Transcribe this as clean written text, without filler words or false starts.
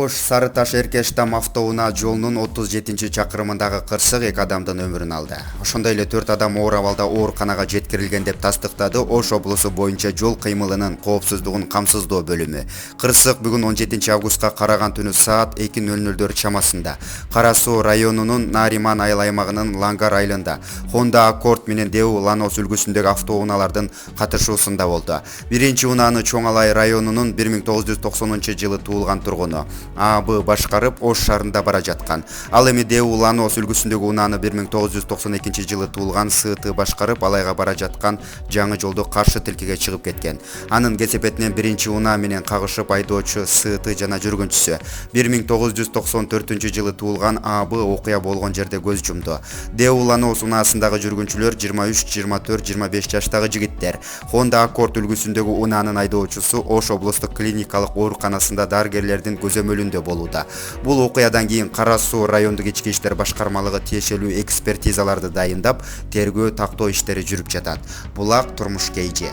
Ош Сары Таш Эркештам автоунаа жолунун 37-чакырымындагы кырсык 2 адамдын өмүрүн алды. Ошондой эле 4 адам оор абалда ооруканага жеткирилген деп тастыктады Ош облусу боюнча жол кыймылынын коопсуздугун камсыздоо бөлүмү. Кырсык бүгүн 17 августка караган түнү саат 2:00 чамасында Кара Суу районунун Нариман айыл аймагынын Лангар айылында Honda Accord менен Дэу Ланос үлгүсүндөгү автоунаалардын катышуусунда болду. Биринчи унааны Чоң Алай районунун 1990-жылы туулган тургуну АБ башкарып Ош шаарында бара жаткан. Ал эми Дэу Ланос үлгүсүндөгү унааны 1992-жылы туулган СТ башкарып Алайга бара жаткан жаңы жолду каршы тилкеге чыгып кеткен. Анын кесепетинен биринчи унаа менен кагышып айдоочу СТ жана жүргүнчүсү 1994-жылы туулган АБ окуя болгон жерде көз жумду. Дэу Ланос унаасындагы жүргүнчүлөр 23, 24, 25 жаштагы жигиттер. Honda Accord үлгүсүндөгү унаанын айдоочусу Ош облустук клиникалык ооруканасында дарыгерлердин көзөмөлүндө болууда. Бул окуядан кийин Кара Суу райондук ички иштер башкармалыгы тиешелүү экспертизаларды дайындап, тергөө тактоо иштери жүрүп жатат. Булак турмуш KG.